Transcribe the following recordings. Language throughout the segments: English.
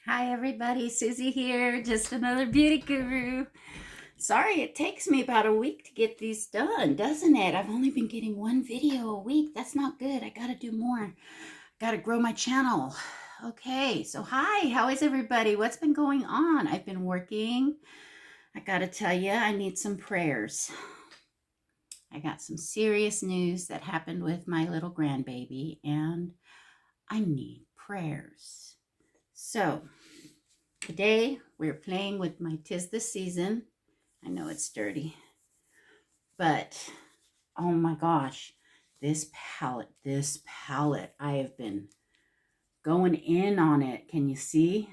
Hi everybody, Susie here, just another beauty guru. Sorry, it takes me about a week to get these done, doesn't it? I've only been getting one video a week. That's not good. I gotta do more. Gotta grow my channel. Okay, so hi, how is everybody? What's been going on? I've been working. I gotta tell you, I need some prayers. I got some serious news that happened with my little grandbaby, and I need prayers. So, today, we're playing with my 'Tis the Season. I know it's dirty, but oh my gosh, this palette, I have been going in on it. Can you see?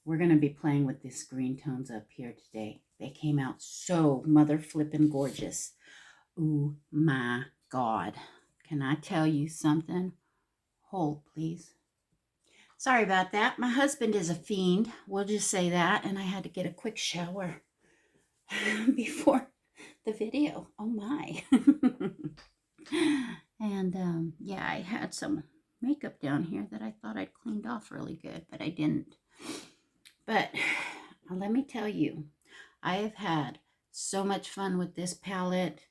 We're going to be playing with these green tones up here today. They came out so mother flippin' gorgeous. Oh my God. Can I tell you something? Hold, please. Sorry about that. My husband is a fiend. We'll just say that. And I had to get a quick shower before the video. Oh my. And yeah, I had some makeup down here that I thought I'd cleaned off really good, but I didn't. But let me tell you, I have had so much fun with this palette.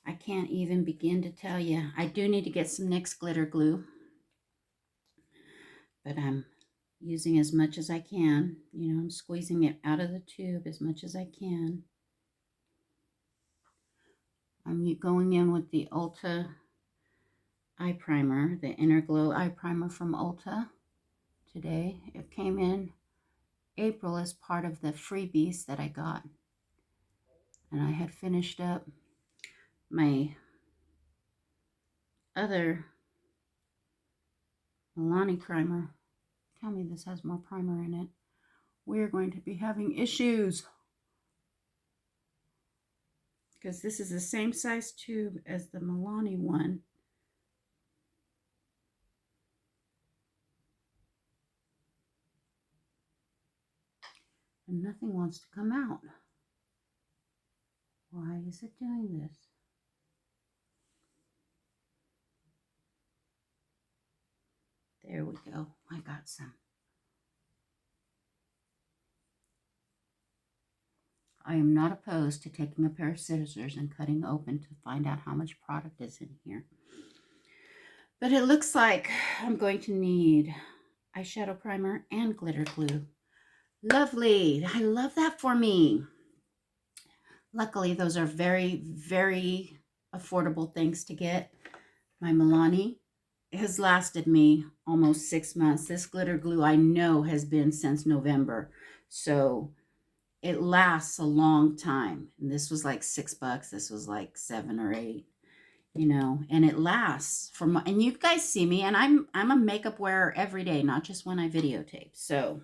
I can't even begin to tell you. I do need to get some NYX glitter glue, but I'm using as much as I can. You know, I'm squeezing it out of the tube as much as I can. I'm going in with the Ulta eye primer, the Inner Glow eye primer from Ulta today. It came in April as part of the freebies that I got. And I had finished up my other Milani primer. Tell me this has more primer in it. We're going to be having issues, because this is the same size tube as the Milani one. And nothing wants to come out. Why is it doing this? There we go. I got some. I am not opposed to taking a pair of scissors and cutting open to find out how much product is in here. But it looks like I'm going to need eyeshadow primer and glitter glue. Lovely. I love that for me. Luckily, those are very, very affordable things to get. My Milani has lasted me almost 6 months. This glitter glue I know has been since November. So it lasts a long time. And this was like $6. This was like 7 or 8, you know, and it lasts from, and you guys see me, and I'm a makeup wearer every day, not just when I videotape. So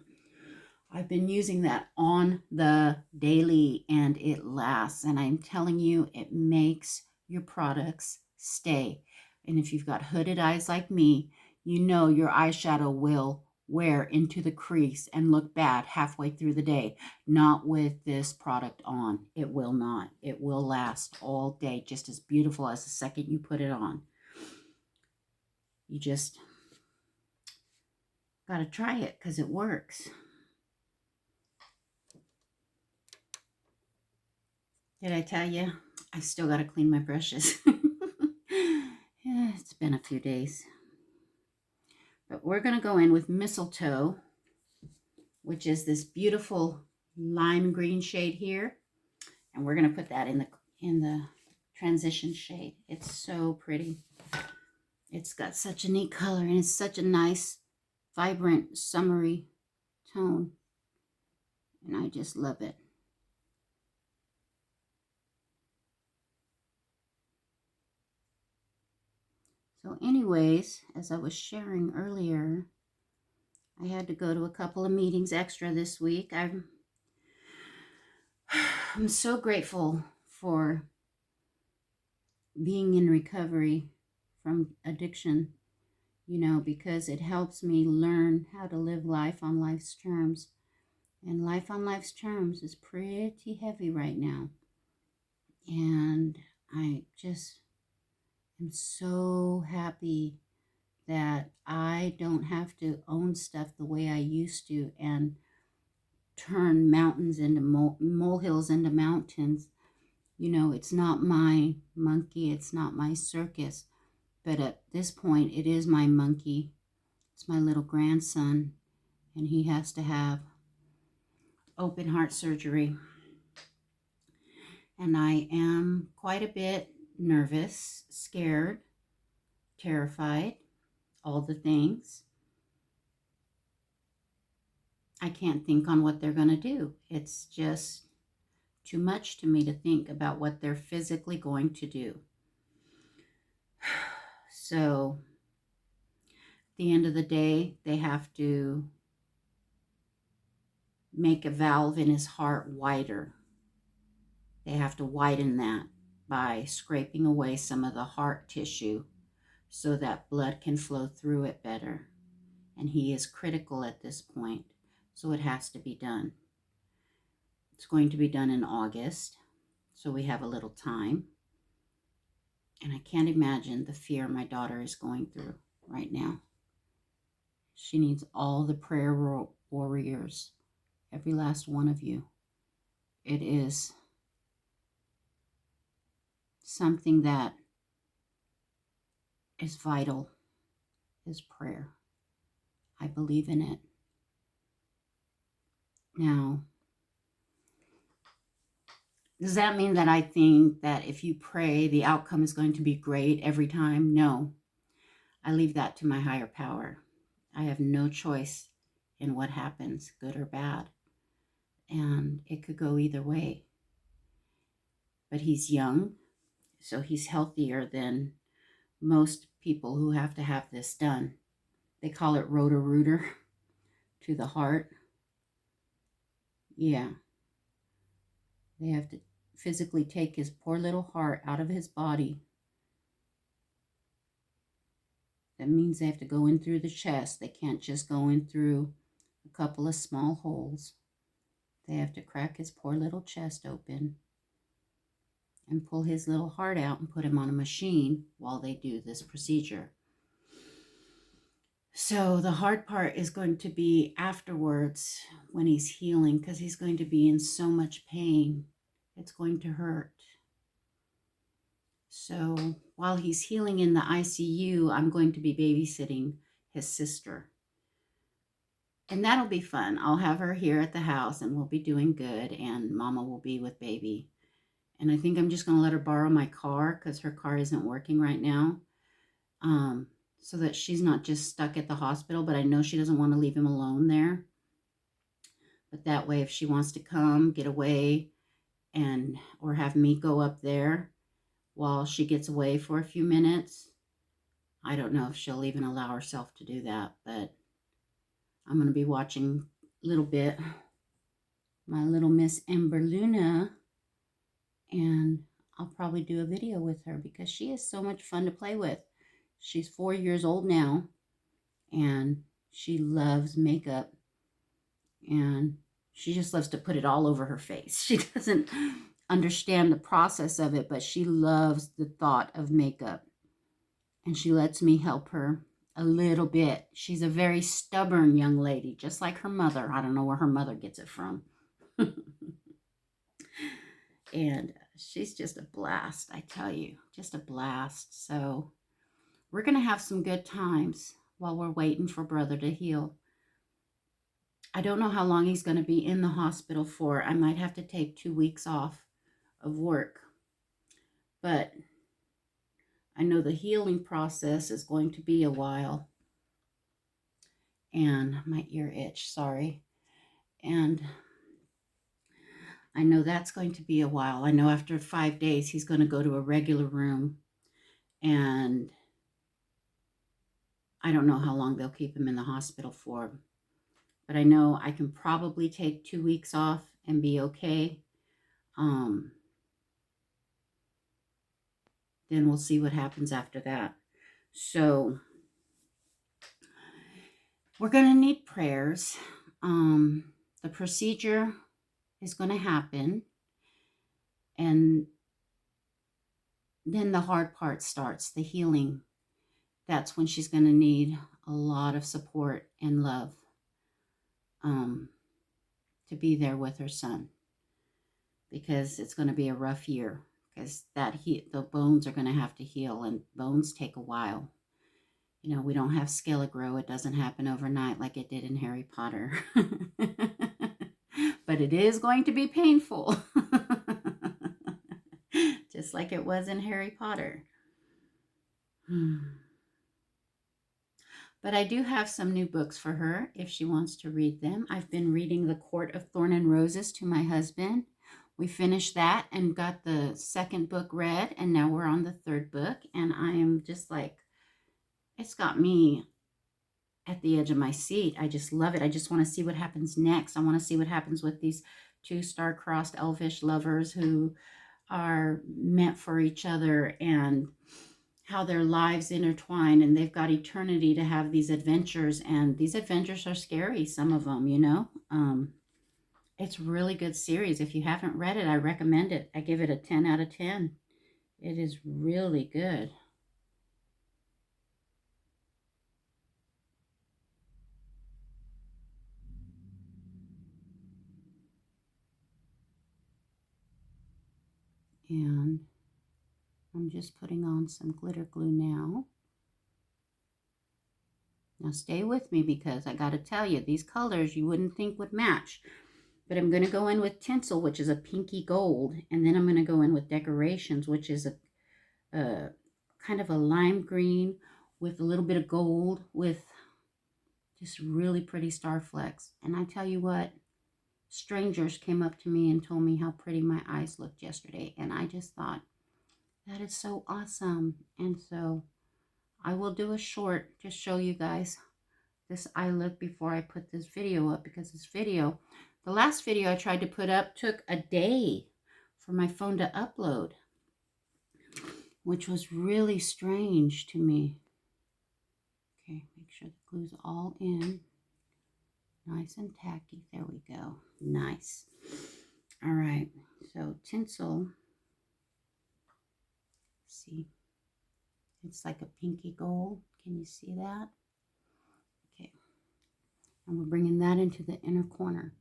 I've been using that on the daily, and it lasts. And I'm telling you, it makes your products stay. And if you've got hooded eyes like me, you know your eyeshadow will wear into the crease and look bad halfway through the day. Not with this product on. It will not. It will last all day, just as beautiful as the second you put it on. You just got to try it because it works. Did I tell you? I still got to clean my brushes. Yeah, it's been a few days. But we're going to go in with Mistletoe, which is this beautiful lime green shade here. And we're going to put that in the transition shade. It's so pretty. It's got such a neat color, and it's such a nice, vibrant, summery tone. And I just love it. So anyways, as I was sharing earlier, I had to go to a couple of meetings extra this week. I'm so grateful for being in recovery from addiction, you know, because it helps me learn how to live life on life's terms. And life on life's terms is pretty heavy right now. And I just am so happy that I don't have to own stuff the way I used to and turn mountains into molehills into mountains. You know, it's not my monkey, it's not my circus, but at this point, it is my monkey. It's my little grandson, and he has to have open heart surgery. And I am quite a bit nervous, scared, terrified, all the things. I can't think on what they're going to do. It's just too much to me to think about what they're physically going to do. So, at the end of the day, they have to make a valve in his heart wider. They have to widen that by scraping away some of the heart tissue so that blood can flow through it better. And he is critical at this point, so it has to be done. It's going to be done in August, so we have a little time. And I can't imagine the fear my daughter is going through right now. She needs all the prayer warriors, every last one of you. It is something that is vital, is prayer. I believe in it. Now, does that mean that I think that if you pray, the outcome is going to be great every time? No. I leave that to my higher power. I have no choice in what happens, good or bad. And it could go either way. But he's young, so he's healthier than most people who have to have this done. They call it rotor-rooter to the heart. Yeah. They have to physically take his poor little heart out of his body. That means they have to go in through the chest. They can't just go in through a couple of small holes. They have to crack his poor little chest open and pull his little heart out and put him on a machine while they do this procedure. So the hard part is going to be afterwards when he's healing, because he's going to be in so much pain. It's going to hurt. So while he's healing in the ICU, I'm going to be babysitting his sister. And that'll be fun. I'll have her here at the house and we'll be doing good, and Mama will be with baby. And I think I'm just going to let her borrow my car because her car isn't working right now. So that she's not just stuck at the hospital, but I know she doesn't want to leave him alone there. But that way, if she wants to come, get away, or have me go up there while she gets away for a few minutes, I don't know if she'll even allow herself to do that, but I'm going to be watching a little bit my little Miss Ember Luna, and I'll probably do a video with her because she is so much fun to play with. She's 4 years old now, and she loves makeup, and she just loves to put it all over her face. She doesn't understand the process of it, but she loves the thought of makeup, and she lets me help her a little bit. She's a very stubborn young lady, just like her mother. I don't know where her mother gets it from. And she's just a blast, I tell you, just a blast. So we're going to have some good times while we're waiting for brother to heal. I don't know how long he's going to be in the hospital for. I might have to take 2 weeks off of work. But I know the healing process is going to be a while. And my ear itch, sorry. And I know that's going to be a while. I know after 5 days, he's going to go to a regular room. And I don't know how long they'll keep him in the hospital for. But I know I can probably take 2 weeks off and be okay. Then we'll see what happens after that. So we're going to need prayers. The procedure is going to happen. And then the hard part starts, the healing. that's when she's going to need a lot of support and love to be there with her son, because it's going to be a rough year, because the bones are going to have to heal, and bones take a while. You know, we don't have Skele-Gro. It doesn't happen overnight like it did in Harry Potter. But it is going to be painful. Just like it was in Harry Potter. But I do have some new books for her if she wants to read them. I've been reading The Court of Thorn and Roses to my husband. We finished that and got the second book read, and now we're on the third book, and I am just like, it's got me at the edge of my seat. I just love it. I just want to see what happens next. I want to see what happens with these two star-crossed elvish lovers who are meant for each other, and how their lives intertwine, and they've got eternity to have these adventures, and these adventures are scary, some of them, you know. It's a really good series. If you haven't read it, I recommend it. I give it a 10 out of 10. It is really good. And I'm just putting on some glitter glue now. Now stay with me, because I got to tell you, these colors you wouldn't think would match. But I'm going to go in with tinsel, which is a pinky gold. And then I'm going to go in with decorations, which is a kind of a lime green with a little bit of gold with just really pretty star flecks. And I tell you what, strangers came up to me and told me how pretty my eyes looked yesterday. And I just thought, that is so awesome. And so I will do a short to show you guys this eye look before I put this video up, because the last video I tried to put up took a day for my phone to upload, which was really strange to me. Okay, make sure the glue's all in. Nice and tacky. There we go. Nice. All right, so tinsel. See, it's like a pinky gold. Can you see that? Okay, and we're bringing that into the inner corner.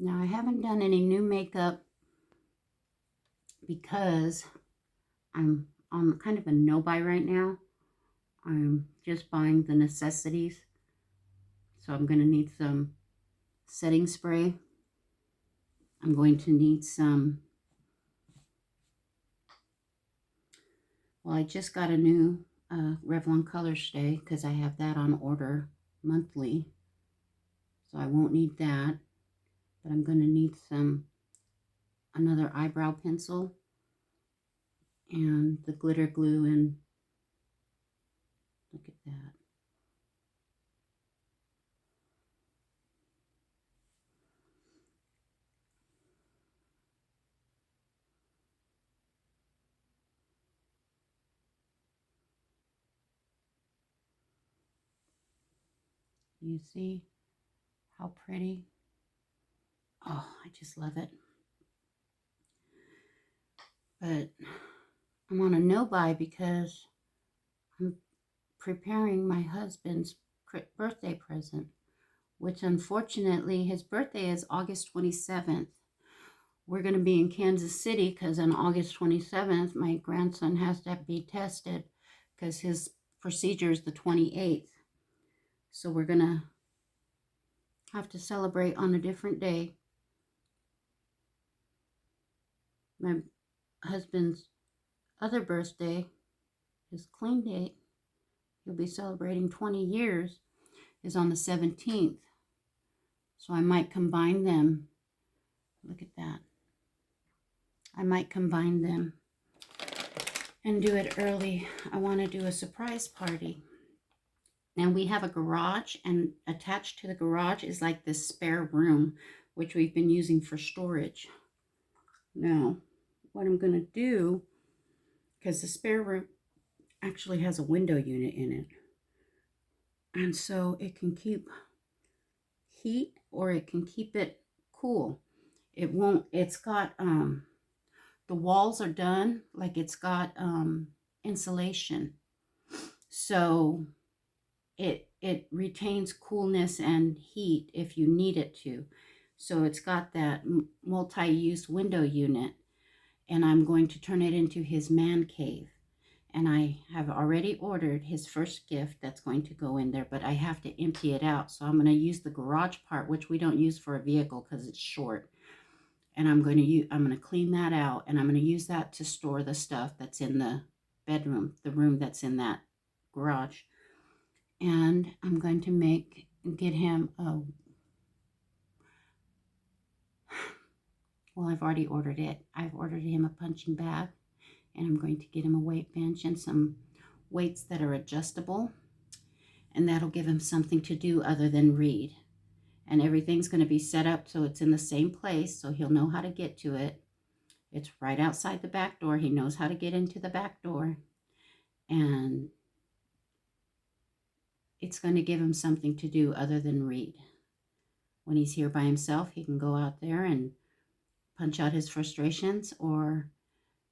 Now, I haven't done any new makeup because I'm on kind of a no-buy right now. I'm just buying the necessities. So I'm going to need some setting spray. I'm going to need some, well, I just got a new Revlon color stay because I have that on order monthly. So I won't need that. But I'm going to need another eyebrow pencil and the glitter glue, and look at that. You see how pretty? Oh, I just love it. But I'm on a no-buy because I'm preparing my husband's birthday present, which unfortunately his birthday is August 27th. We're going to be in Kansas City because on August 27th, my grandson has to be tested because his procedure is the 28th. So we're going to have to celebrate on a different day. My husband's other birthday, his clean date, he'll be celebrating 20 years, is on the 17th. So I might combine them. Look at that. I might combine them and do it early. I want to do a surprise party. And we have a garage, and attached to the garage is like this spare room, which we've been using for storage. Now, what I'm going to do, because the spare room actually has a window unit in it, and so it can keep heat or it can keep it cool. It won't, it's got, the walls are done, like it's got insulation. So it retains coolness and heat if you need it to. So it's got that multi-use window unit, and I'm going to turn it into his man cave. And I have already ordered his first gift that's going to go in there, but I have to empty it out. So I'm going to use the garage part, which we don't use for a vehicle because it's short. And I'm going to clean that out, and I'm going to use that to store the stuff that's in the bedroom, the room that's in that garage. And I'm going to get him a, well, I've already ordered it. I've ordered him a punching bag, and I'm going to get him a weight bench and some weights that are adjustable, and that'll give him something to do other than read. And everything's going to be set up so it's in the same place, so he'll know how to get to it. It's right outside the back door. He knows how to get into the back door, and it's going to give him something to do other than read. When he's here by himself, he can go out there and punch out his frustrations or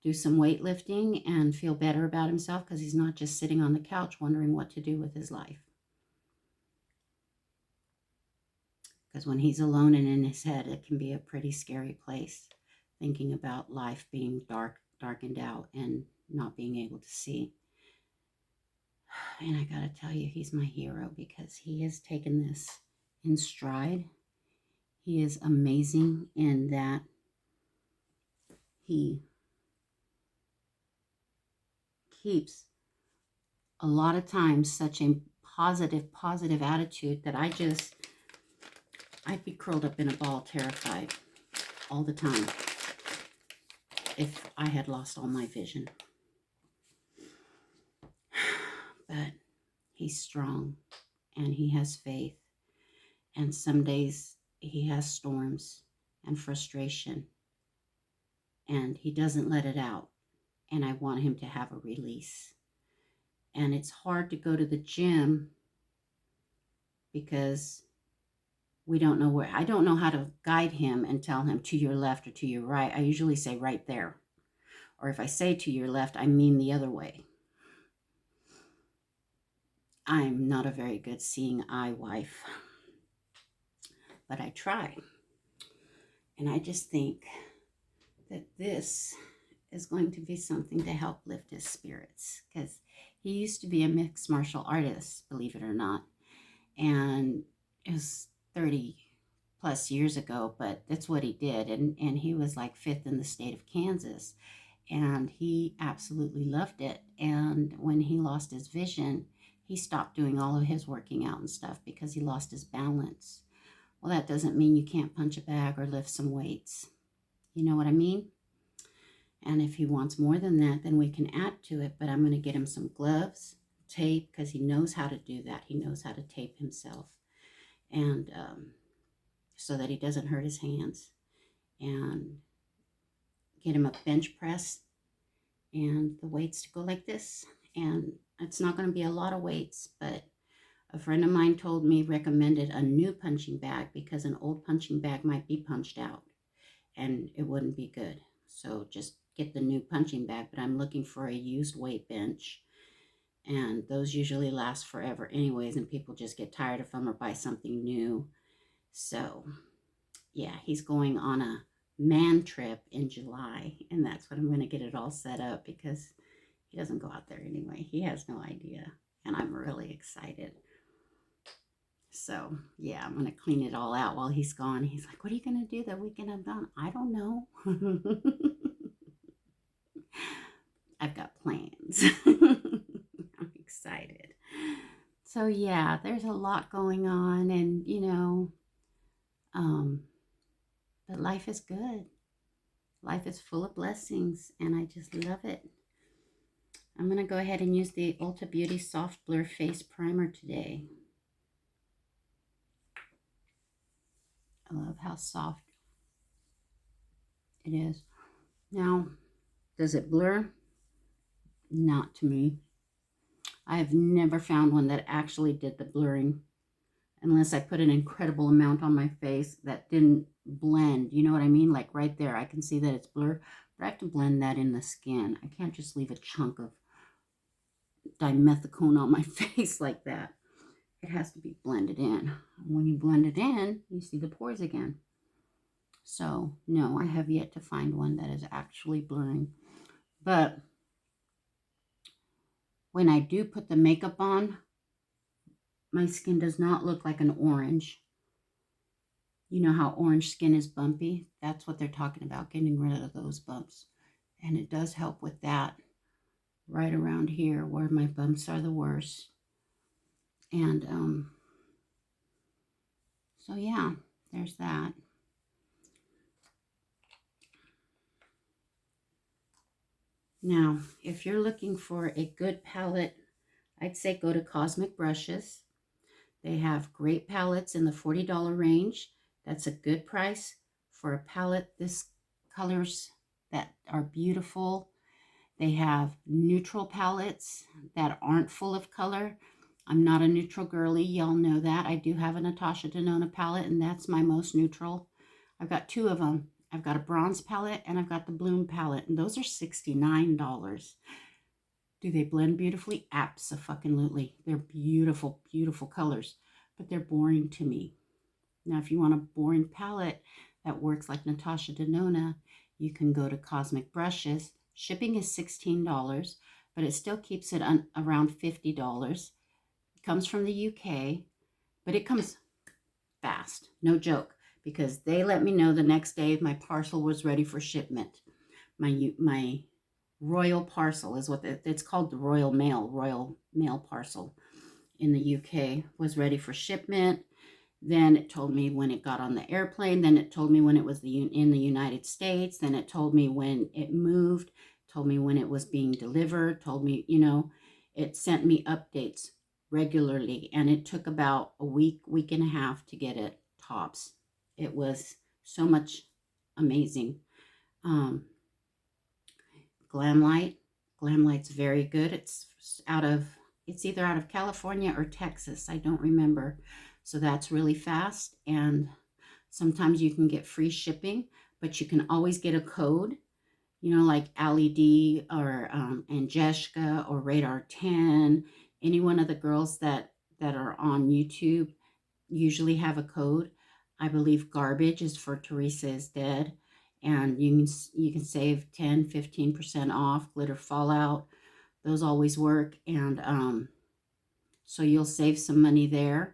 do some weightlifting and feel better about himself because he's not just sitting on the couch wondering what to do with his life. Because when he's alone and in his head, it can be a pretty scary place, thinking about life being darkened out and not being able to see. And I gotta tell you, he's my hero because he has taken this in stride. He is amazing in that he keeps a lot of times such a positive attitude that I'd be curled up in a ball terrified all the time if I had lost all my vision. But he's strong and he has faith. And some days he has storms and frustration, and he doesn't let it out. And I want him to have a release. And it's hard to go to the gym because we don't know where. I don't know how to guide him and tell him to your left or to your right. I usually say right there. Or if I say to your left, I mean the other way. I'm not a very good seeing eye wife, but I try. And I just think that this is going to be something to help lift his spirits, because he used to be a mixed martial artist, believe it or not. And it was 30 plus years ago, but that's what he did. And he was like 5th in the state of Kansas. And he absolutely loved it. And when he lost his vision, he stopped doing all of his working out and stuff because he lost his balance. Well, that doesn't mean you can't punch a bag or lift some weights. You know what I mean? And if he wants more than that, then we can add to it. But I'm going to get him some gloves, tape, because he knows how to do that. He knows how to tape himself. And so that he doesn't hurt his hands. And get him a bench press and the weights to go like this. And it's not going to be a lot of weights, but a friend of mine recommended a new punching bag because an old punching bag might be punched out and it wouldn't be good. So just get the new punching bag, but I'm looking for a used weight bench. And those usually last forever anyways, and people just get tired of them or buy something new. So yeah, he's going on a man trip in July, and that's when I'm going to get it all set up because he doesn't go out there anyway. He has no idea, and I'm really excited. So yeah, I'm going to clean it all out while he's gone. He's like, what are you going to do the weekend I'm gone? I don't know. I've got plans. I'm excited. So yeah, there's a lot going on, and but life is good. Life is full of blessings, and I just love it. I'm going to go ahead and use the Ulta Beauty Soft Blur Face Primer today. I love how soft it is. Now, does it blur? Not to me. I have never found one that actually did the blurring. unless I put an incredible amount on my face that didn't blend. You know what I mean? Like right there, I can see that it's blurred, but I have to blend that in the skin. I can't just leave a chunk of dimethicone on my face like that. It has to be blended in. When you blend it in, you see the pores again. So, no, I have yet to find one that is actually blurring. But when I do put the makeup on, my skin does not look like an orange. You know how orange skin is bumpy? That's what they're talking about, getting rid of those bumps. And it does help with that right around here where my bumps are the worst. And so yeah, there's that. Now, if you're looking for a good palette, I'd say go to Cosmic Brushes. They have great palettes in the $40 range. That's a good price for a palette. This colors that are beautiful. They have neutral palettes that aren't full of color. I'm not a neutral girly. Y'all know that. I do have a Natasha Denona palette, and that's my most neutral. I've got two of them. I've got a bronze palette, and I've got the Bloom palette, and those are $69. Do they blend beautifully? Abso-fucking-lutely. They're beautiful, beautiful colors, but they're boring to me. Now, if you want a boring palette that works like Natasha Denona, you can go to Cosmic Brushes. Shipping is $16, but it still keeps it around $50. It comes from the UK, but it comes fast. No joke, because they let me know the next day my parcel was ready for shipment. My royal parcel is what it's called, the royal mail parcel in the UK was ready for shipment. Then it told me when it got on the airplane. Then it told me when it was in the United States. Then it told me when it moved, told me when it was being delivered, told me, you know, it sent me updates regularly. And it took about a week and a half to get it tops. It was so much amazing. Glamlight's very good. It's either out of California or Texas. I don't remember. So that's really fast. And sometimes you can get free shipping, but you can always get a code, you know, like Ali D or Angeshka or Radar 10. Any one of the girls that are on YouTube usually have a code. I believe Garbage is for Teresa is Dead. And you can save 10-15% off. Glitter Fallout, those always work. And so you'll save some money there.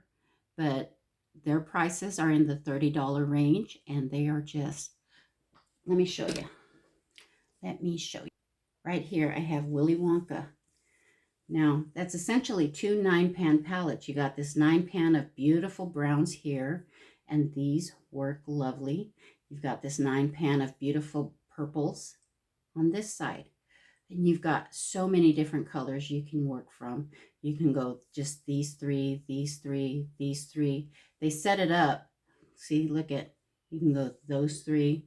But their prices are in the $30 range, and they are just, let me show you. Right here, I have Willy Wonka. Now, that's essentially two 9-pan palettes. You got this 9-pan of beautiful browns here, and these work lovely. You've got this 9-pan of beautiful purples on this side. And you've got so many different colors you can work from. You can go just these three, these three, these three. They set it up. See, look at, you can go those three,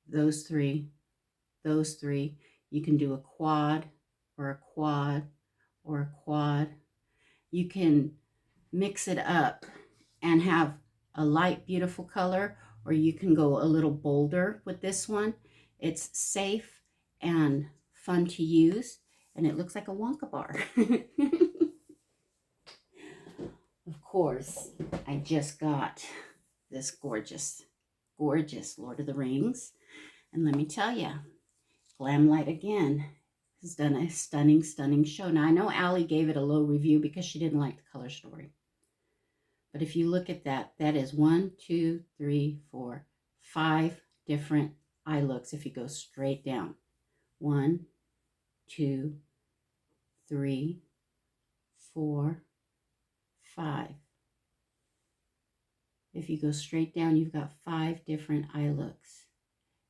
those three, those three. You can do a quad or a quad or a quad. You can mix it up and have a light, beautiful color, or you can go a little bolder with this one. It's safe and fun to use, and it looks like a Wonka bar. Of course, I just got this gorgeous, gorgeous Lord of the Rings, and let me tell you, Glamlight again has done a stunning, stunning show. Now, I know Allie gave it a low review because she didn't like the color story. But if you look at that, that is 1, 2, 3, 4, 5 different eye looks if you go straight down. 1, 2, 3, 4, 5. If you go straight down, you've got 5 different eye looks.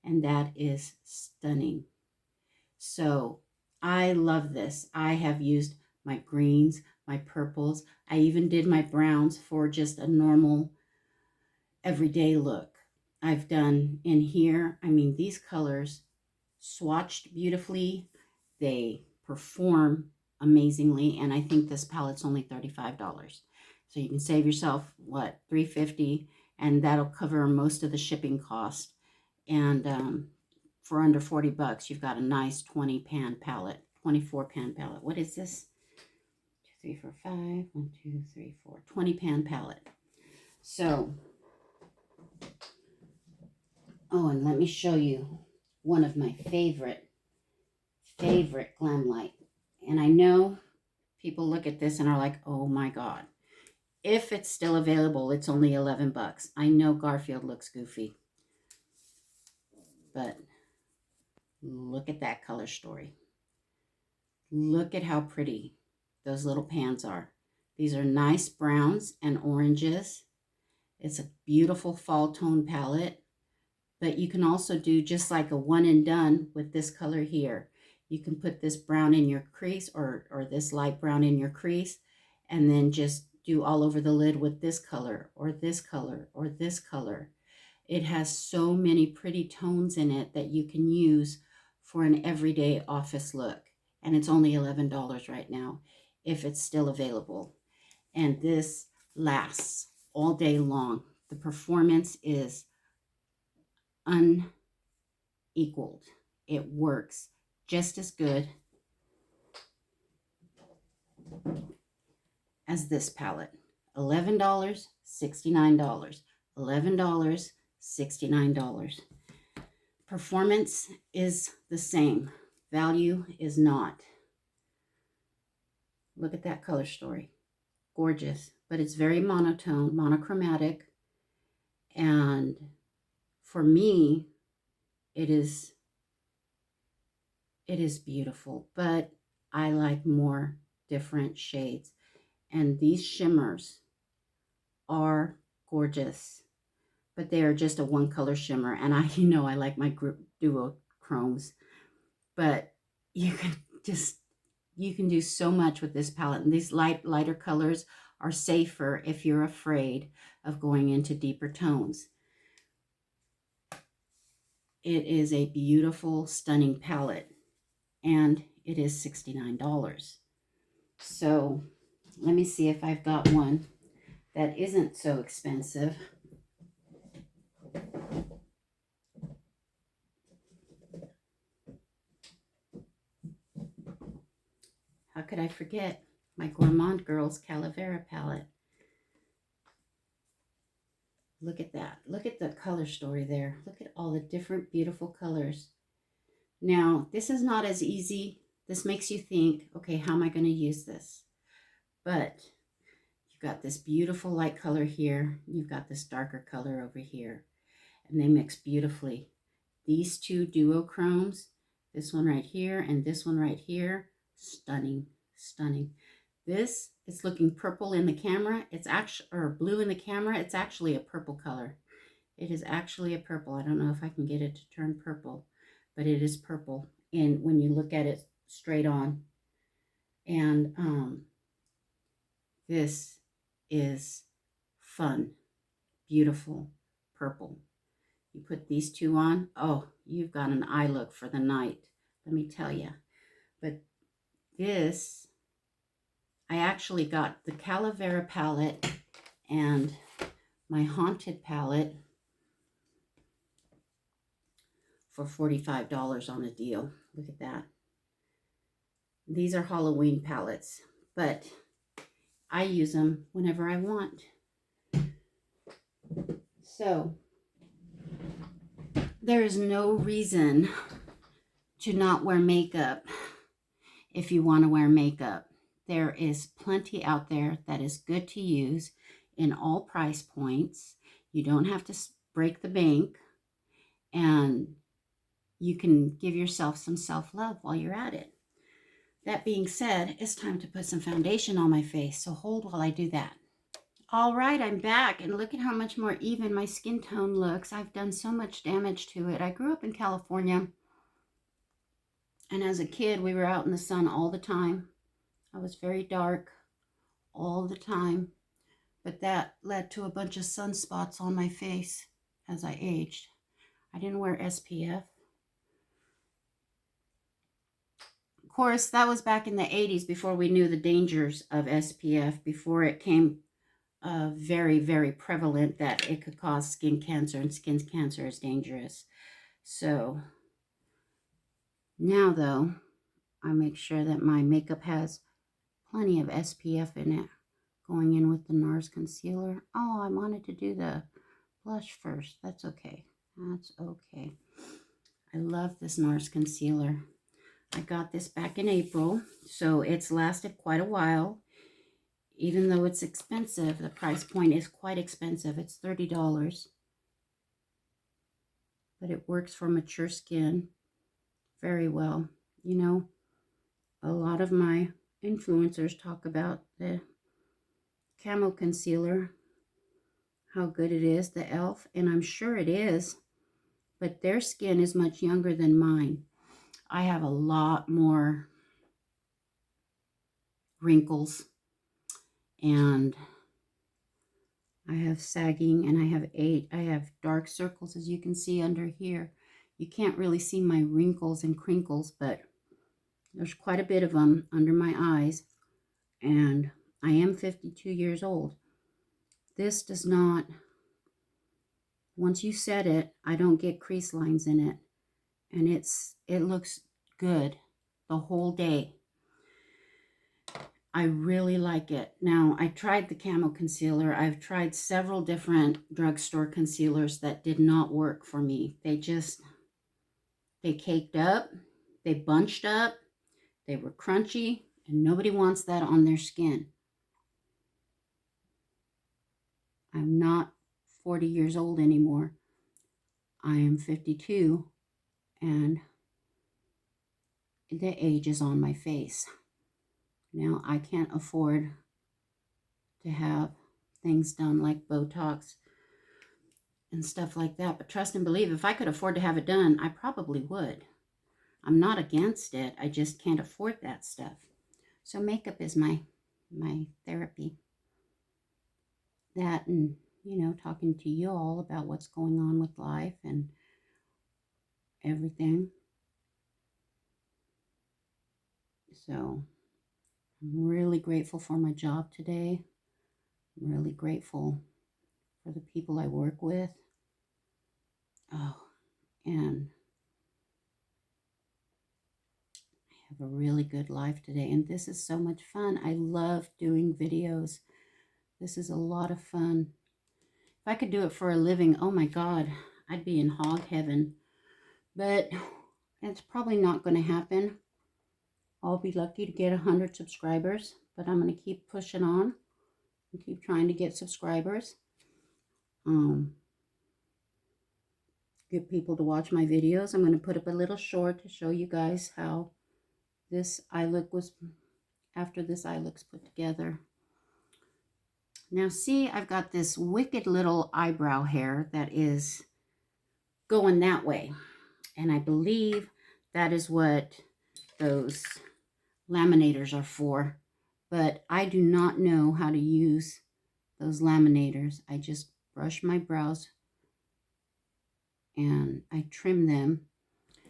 And that is stunning. So I love this. I have used my greens, my purples. I even did my browns for just a normal everyday look. I've done in here, I mean, these colors swatched beautifully. They perform amazingly. And I think this palette's only $35. So you can save yourself, what, $3.50, and that'll cover most of the shipping cost. And for under 40 bucks, you've got a nice 20 pan palette, 24 pan palette. What is this? 2, 3, 4, 5, 1, 2, 3, 4, 20 pan palette. So, oh, and let me show you one of my favorite glam light. And I know people look at this and are like, oh my God. If it's still available, it's only 11 bucks. I know Garfield looks goofy, but look at that color story. Look at how pretty those little pans are. These are nice browns and oranges. It's a beautiful fall tone palette, but you can also do just like a one and done with this color here. You can put this brown in your crease or this light brown in your crease, and then just do all over the lid with this color or this color or this color. It has so many pretty tones in it that you can use for an everyday office look. And it's only $11 right now if it's still available. And this lasts all day long. The performance is unequaled. It works just as good as this palette. $11, $69. $11, $69. Performance is the same. Value is not. Look at that color story. Gorgeous. But it's very monotone, monochromatic. And for me, it is beautiful. But I like more different shades. And these shimmers are gorgeous. But they are just a one color shimmer. And I like my duochromes. But you can do so much with this palette. And these lighter colors are safer if you're afraid of going into deeper tones. It is a beautiful, stunning palette. And it is $69. So let me see if I've got one that isn't so expensive. How could I forget my Gourmand Girls Calavera palette? Look at that. Look at the color story there. Look at all the different beautiful colors. Now, this is not as easy. This makes you think, okay, how am I going to use this? But you've got this beautiful light color here. You've got this darker color over here. And they mix beautifully. These two duochromes, this one right here and this one right here, stunning, stunning. This is looking purple in the camera. It's actually, or blue in the camera. It's actually a purple color. It is actually a purple. I don't know if I can get it to turn purple, but it is purple. And when you look at it straight on, and this is fun, beautiful purple. You put these two on, oh, you've got an eye look for the night, let me tell you. But this, I actually got the Calavera palette and my Haunted palette for $45 on a deal. Look at that. These are Halloween palettes, but I use them whenever I want. So there is no reason to not wear makeup if you want to wear makeup. There is plenty out there that is good to use in all price points. You don't have to break the bank, and you can give yourself some self-love while you're at it. That being said, it's time to put some foundation on my face, so hold while I do that. All right, I'm back, and look at how much more even my skin tone looks. I've done so much damage to it. I grew up in California, and as a kid, we were out in the sun all the time. I was very dark all the time, but that led to a bunch of sunspots on my face as I aged. I didn't wear SPF. Of course, that was back in the 80s before we knew the dangers of SPF, before it came very, very prevalent that it could cause skin cancer, and skin cancer is dangerous. So now, though, I make sure that my makeup has plenty of SPF in it. Going in with the NARS concealer. Oh, I wanted to do the blush first. That's okay. That's okay. I love this NARS concealer. I got this back in April, so it's lasted quite a while. Even though it's expensive, the price point is quite expensive. It's $30. But it works for mature skin very well. You know, a lot of my influencers talk about the Camo Concealer, how good it is, the e.l.f., and I'm sure it is, but their skin is much younger than mine. I have a lot more wrinkles, and I have sagging, and I have dark circles, as you can see under here. You can't really see my wrinkles and crinkles, but there's quite a bit of them under my eyes, and I am 52 years old. This does not, once you set it, I don't get crease lines in it, and it looks good the whole day. I really like it. Now, I tried the Camo Concealer. I've tried several different drugstore concealers that did not work for me. They caked up, they bunched up, they were crunchy, and nobody wants that on their skin. I'm not 40 years old anymore. I am 52, and the age is on my face. Now, I can't afford to have things done like Botox and stuff like that, but trust and believe, if I could afford to have it done, I probably would. I'm not against it. I just can't afford that stuff. So makeup is my therapy. That, and, you know, talking to you all about what's going on with life and everything. So I'm really grateful for my job today. I'm really grateful for the people I work with. Oh, and I have a really good life today. And this is so much fun. I love doing videos. This is a lot of fun. If I could do it for a living, oh my God, I'd be in hog heaven. But it's probably not going to happen. I'll be lucky to get 100 subscribers, but I'm going to keep pushing on and keep trying to get subscribers. Get people to watch my videos. I'm going to put up a little short to show you guys how this eye look was after this eye look's put together. Now see, I've got this wicked little eyebrow hair that is going that way. And I believe that is what those laminators are for. But I do not know how to use those laminators. I just brush my brows and I trim them,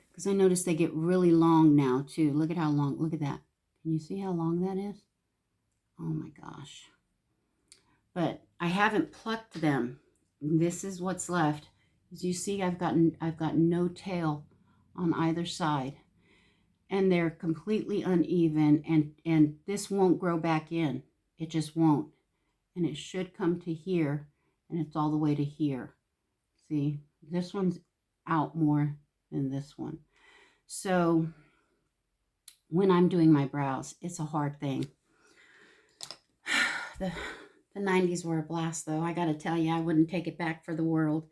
because I notice they get really long now too. Look at how long, look at that. Can you see how long that is? Oh my gosh. But I haven't plucked them. This is what's left. As you see, I've got no tail on either side, and they're completely uneven, and this won't grow back in. It just won't. And it should come to here, and it's all the way to here. See, this one's out more than this one. So when I'm doing my brows, it's a hard thing. The 90s were a blast, though. I got to tell you, I wouldn't take it back for the world.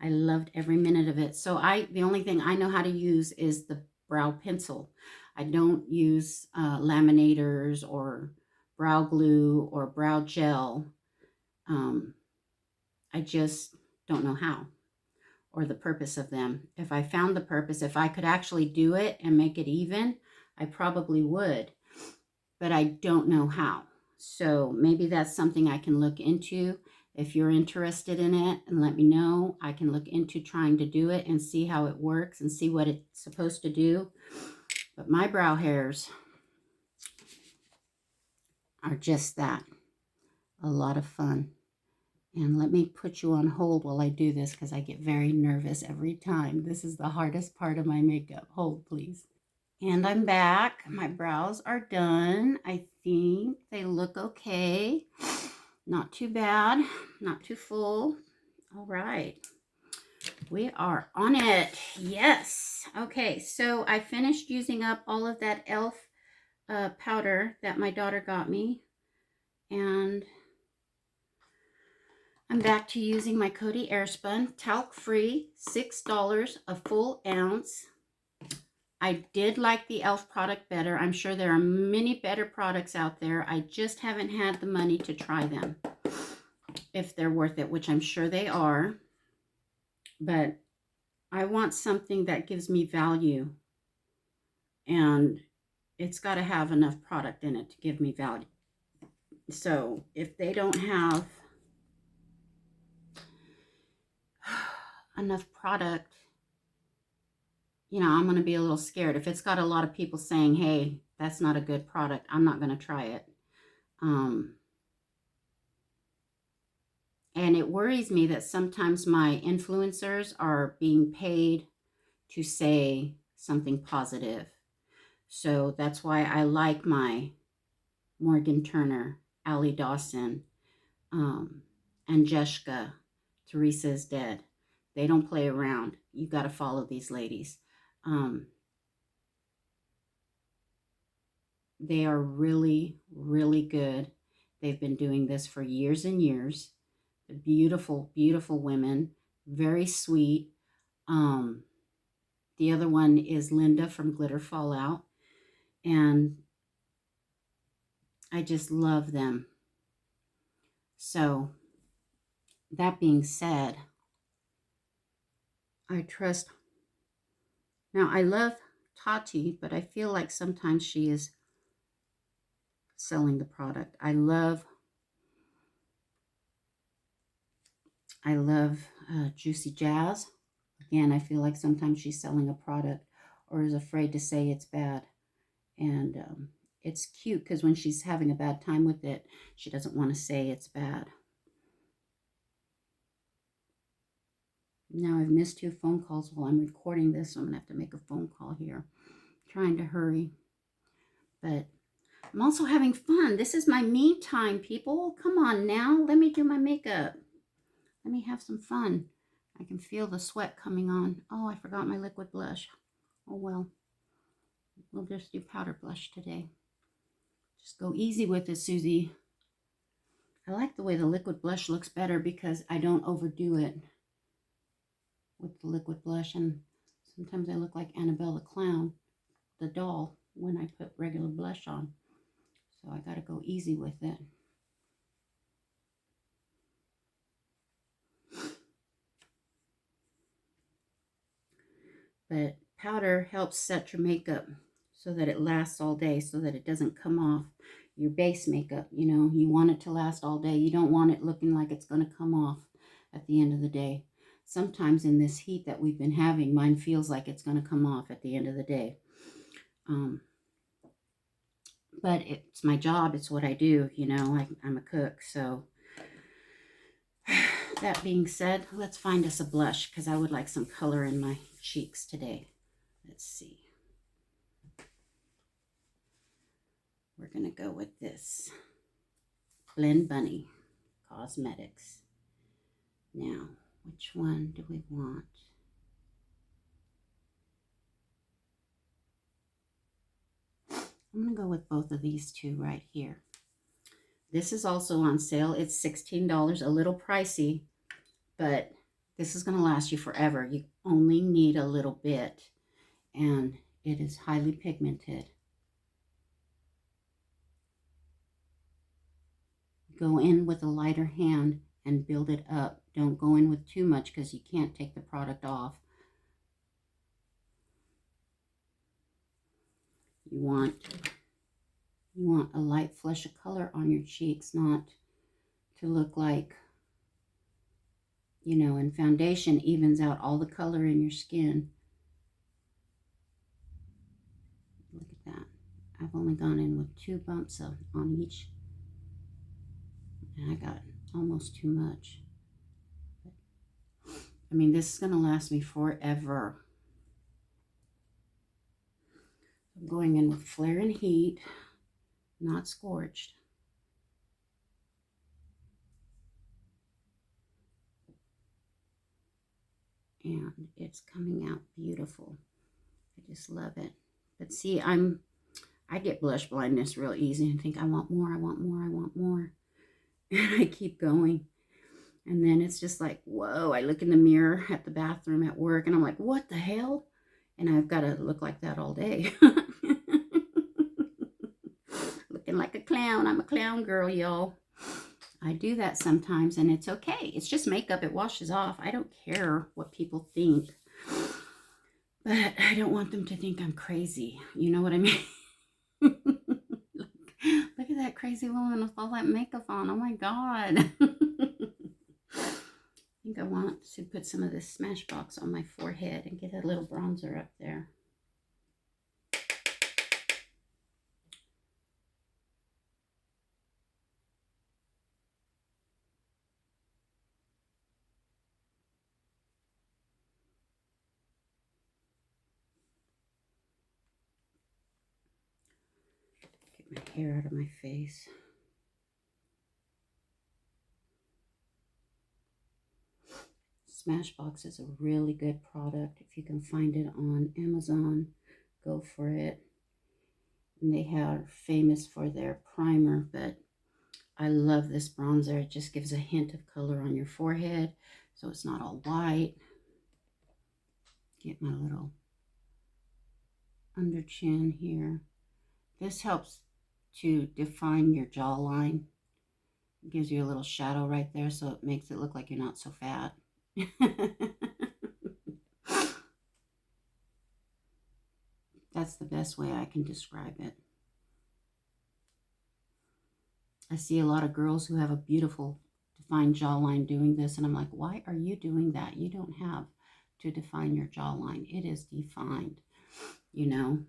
I loved every minute of it. So the only thing I know how to use is the brow pencil. I don't use laminators or brow glue or brow gel. I just don't know how, or the purpose of them. If I found the purpose, if I could actually do it and make it even, I probably would, but I don't know how. So maybe that's something I can look into. If you're interested in it, and let me know. I can look into trying to do it and see how it works and see what it's supposed to do. But my brow hairs are just that, a lot of fun. And let me put you on hold while I do this because I get very nervous every time. This is the hardest part of my makeup. Hold, please. And I'm back. My brows are done. I think they look okay. Not too bad. Not too full. All right. We are on it. Yes. Okay, so I finished using up all of that e.l.f. Powder that my daughter got me. And I'm back to using my Coty Airspun, talc-free, $6, a full ounce. I did like the e.l.f. product better. I'm sure there are many better products out there. I just haven't had the money to try them, if they're worth it, which I'm sure they are. But I want something that gives me value, and it's got to have enough product in it to give me value. So if they don't have enough product, you know, I'm going to be a little scared. If it's got a lot of people saying, hey, that's not a good product, I'm not going to try it. And it worries me that sometimes my influencers are being paid to say something positive. So that's why I like my Morgan Turner, Allie Dawson, and Jessica, Teresa's dead. They don't play around. You got to follow these ladies. They are really, really good. They've been doing this for years and years. Beautiful, beautiful women. Very sweet. The other one is Linda from Glitter Fallout. And I just love them. So, that being said, I trust. Now, I love Tati, but I feel like sometimes she is selling the product. I love Juicy Jazz. Again, I feel like sometimes she's selling a product or is afraid to say it's bad. And it's cute because when she's having a bad time with it, she doesn't want to say it's bad. Now I've missed 2 phone calls while I'm recording this, so I'm going to have to make a phone call here. I'm trying to hurry. But I'm also having fun. This is my me time, people. Come on now. Let me do my makeup. Let me have some fun. I can feel the sweat coming on. Oh, I forgot my liquid blush. Oh, well. We'll just do powder blush today. Just go easy with it, Susie. I like the way the liquid blush looks better because I don't overdo it with the liquid blush. And sometimes I look like Annabelle the Clown, the doll, when I put regular blush on. So I got to go easy with it. But powder helps set your makeup so that it lasts all day, so that it doesn't come off your base makeup. You know, you want it to last all day. You don't want it looking like it's going to come off at the end of the day. Sometimes in this heat that we've been having, mine feels like it's going to come off at the end of the day. But it's my job. It's what I do. You know, I'm a cook. So that being said, let's find us a blush because I would like some color in my cheeks today. Let's see. We're going to go with this Blend Bunny Cosmetics. Now, which one do we want? I'm going to go with both of these two right here. This is also on sale. It's $16, a little pricey, but this is going to last you forever. You only need a little bit, and it is highly pigmented. Go in with a lighter hand and build it up. Don't go in with too much because you can't take the product off. You want a light flush of color on your cheeks, not to look like, you know, and foundation evens out all the color in your skin. Look at that. I've only gone in with 2 bumps on each. And I got almost too much. I mean, this is going to last me forever. I'm going in with Flare and Heat, not scorched. And it's coming out beautiful. I just love it. But see, I get blush blindness real easy and think I want more, I want more, I want more. And I keep going. And then it's just like, whoa, I look in the mirror at the bathroom at work and I'm like, what the hell? And I've got to look like that all day. Looking like a clown. I'm a clown girl, y'all. I do that sometimes and it's okay. It's just makeup. It washes off. I don't care what people think. But I don't want them to think I'm crazy. You know what I mean? Look at that crazy woman with all that makeup on. Oh my God. I think I want to put some of this Smashbox on my forehead and get a little bronzer up there. Get my hair out of my face. Smashbox is a really good product. If you can find it on Amazon, go for it. And they are famous for their primer, but I love this bronzer. It just gives a hint of color on your forehead, so it's not all white. Get my little under chin here. This helps to define your jawline. It gives you a little shadow right there, so it makes it look like you're not so fat. That's the best way I can describe it. I see a lot of girls who have a beautiful defined jawline doing this, and I'm like, why are you doing that? You don't have to define your jawline. It is defined, you know.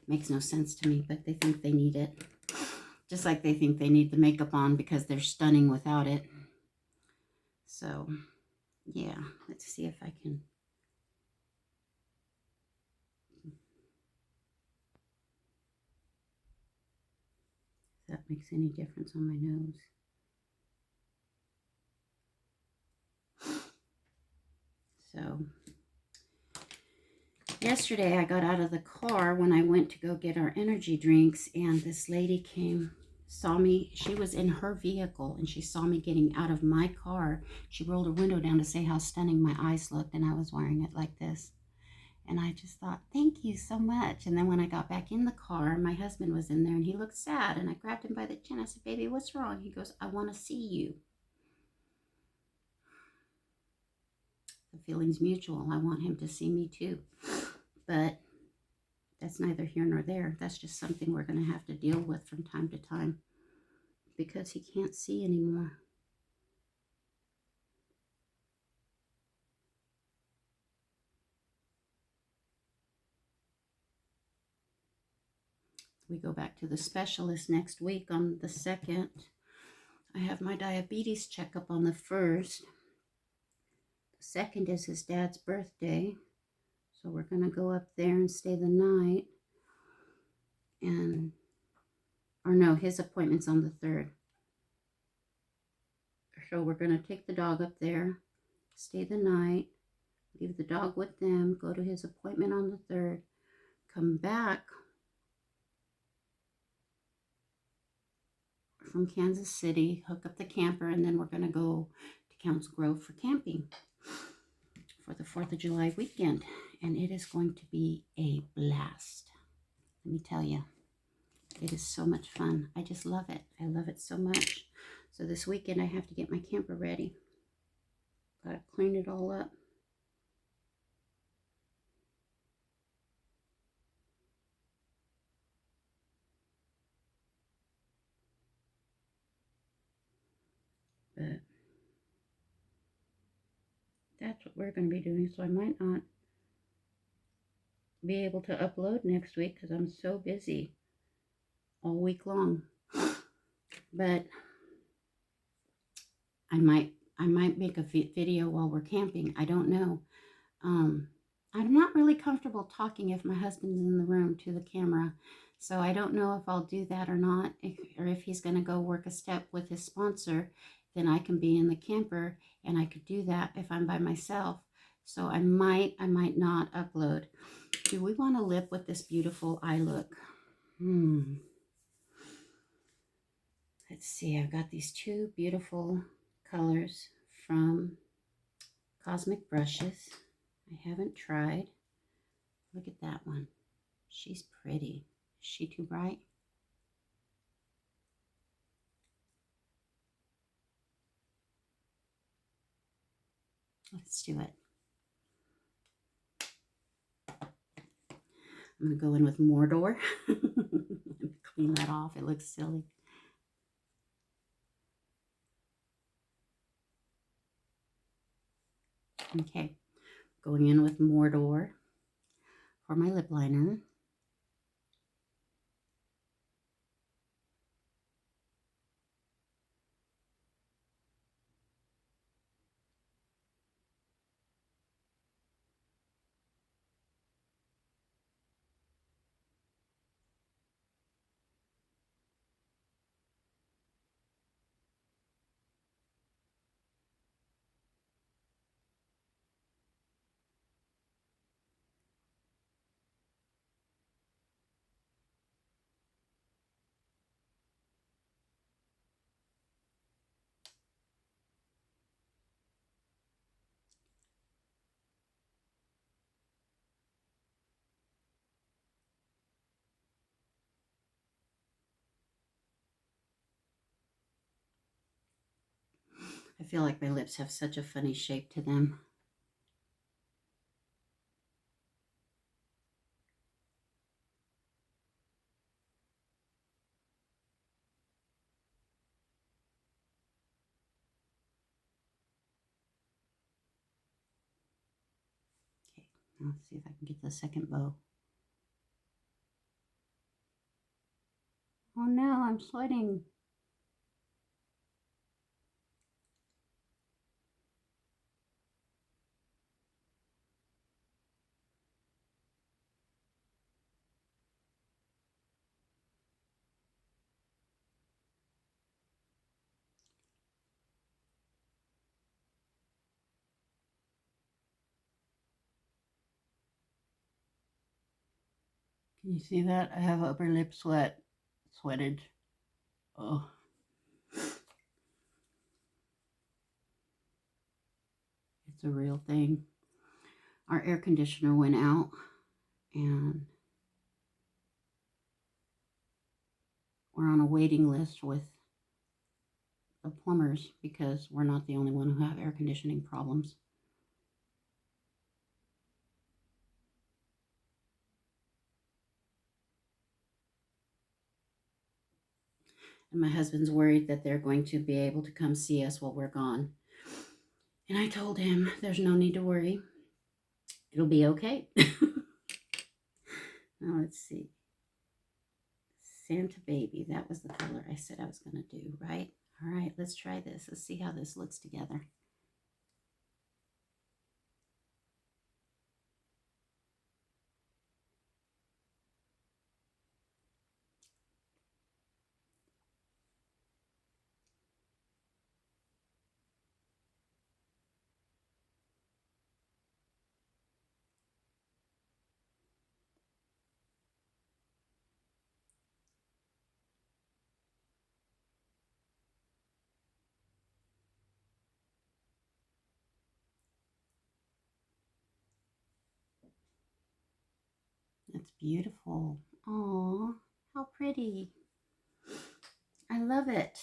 Makes no sense to me, but they think they need it. Just like they think they need the makeup on because they're stunning without it. So, yeah, let's see if I can. If that makes any difference on my nose. So, yesterday I got out of the car when I went to go get our energy drinks, and this lady came, saw me. She was in her vehicle and she saw me getting out of my car. She rolled her window down to say how stunning my eyes looked, and I was wearing it like this. And I just thought, thank you so much. And then when I got back in the car, my husband was in there and he looked sad, and I grabbed him by the chin. I said, baby, what's wrong? He goes, I want to see you. The feeling's mutual. I want him to see me too. But that's neither here nor there. That's just something we're going to have to deal with from time to time because he can't see anymore. We go back to the specialist next week on the 2nd. I have my diabetes checkup on the 1st. The 2nd is his dad's birthday. So we're going to go up there and stay the night. And, or no, his appointment's on the 3rd. So we're going to take the dog up there, stay the night, leave the dog with them, go to his appointment on the 3rd, come back from Kansas City, hook up the camper, and then we're going to go to Council Grove for camping for the 4th of July weekend. And it is going to be a blast. Let me tell you, it is so much fun. I just love it. I love it so much. So this weekend I have to get my camper ready. Gotta clean it all up. But that's what we're going to be doing. So I might not be able to upload next week because I'm so busy all week long. But I might I might make a video while we're camping. I don't know. Um, I'm not really comfortable talking if my husband's in the room to the camera. So I don't know if I'll do that or not, or if he's going to go work a step with his sponsor, then I can be in the camper, and I could do that if I'm by myself. So I might not upload. Do we want to lip with this beautiful eye look? Let's see, I've got these two beautiful colors from Cosmic Brushes. I haven't tried. Look at that one. She's pretty. Is she too bright? Let's do it. I'm going to go in with Mordor. Clean that off. It looks silly. Okay. Going in with Mordor for my lip liner. I feel like my lips have such a funny shape to them. Okay, let's see if I can get the second bow. Oh no, I'm sweating. Can you see that? I have upper lip sweated. Oh. It's a real thing. Our air conditioner went out, and we're on a waiting list with the plumbers because we're not the only one who have air conditioning problems. And my husband's worried that they're going to be able to come see us while we're gone. And I told him there's no need to worry. It'll be okay. Now let's see. Santa Baby. That was the color I said I was going to do, right? All right, let's try this. Let's see how this looks together. It's beautiful. Aw, how pretty. I love it.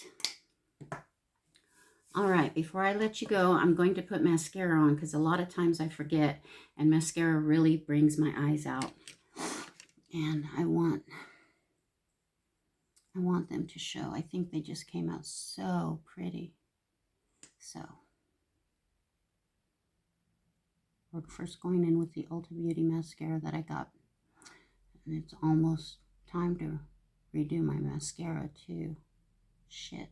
All right, before I let you go, I'm going to put mascara on because a lot of times I forget, and mascara really brings my eyes out. And I want them to show. I think they just came out so pretty. So, we're first going in with the Ulta Beauty mascara that I got. And it's almost time to redo my mascara too. Shit.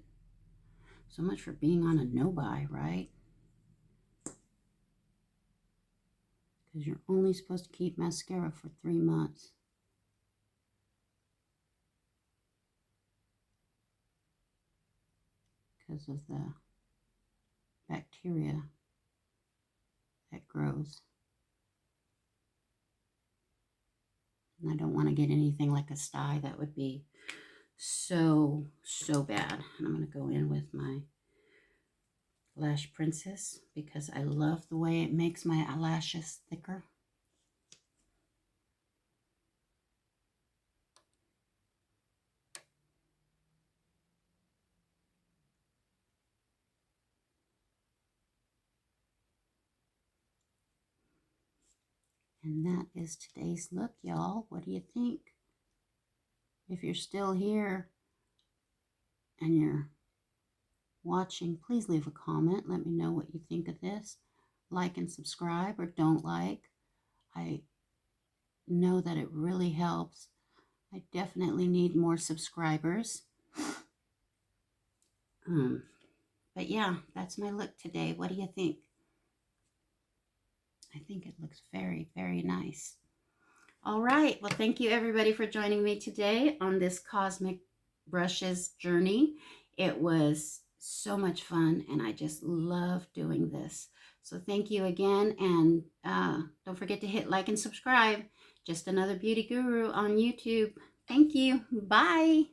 So much for being on a no-buy, right? Because you're only supposed to keep mascara for 3 months. Because of the bacteria that grows. And I don't want to get anything like a sty. That would be so bad. And I'm going to go in with my Lash Princess because I love the way it makes my eyelashes thicker. And that is today's look, y'all. What do you think? If you're still here and you're watching, please leave a comment. Let me know what you think of this. Like and subscribe, or don't like. I know that it really helps. I definitely need more subscribers. But yeah, that's my look today. What do you think? I think it looks very, very nice. All right. Well, thank you everybody for joining me today on this Cosmic Brushes journey. It was so much fun, and I just love doing this. So thank you again, and don't forget to hit like and subscribe. Just another beauty guru on YouTube. Thank you. Bye.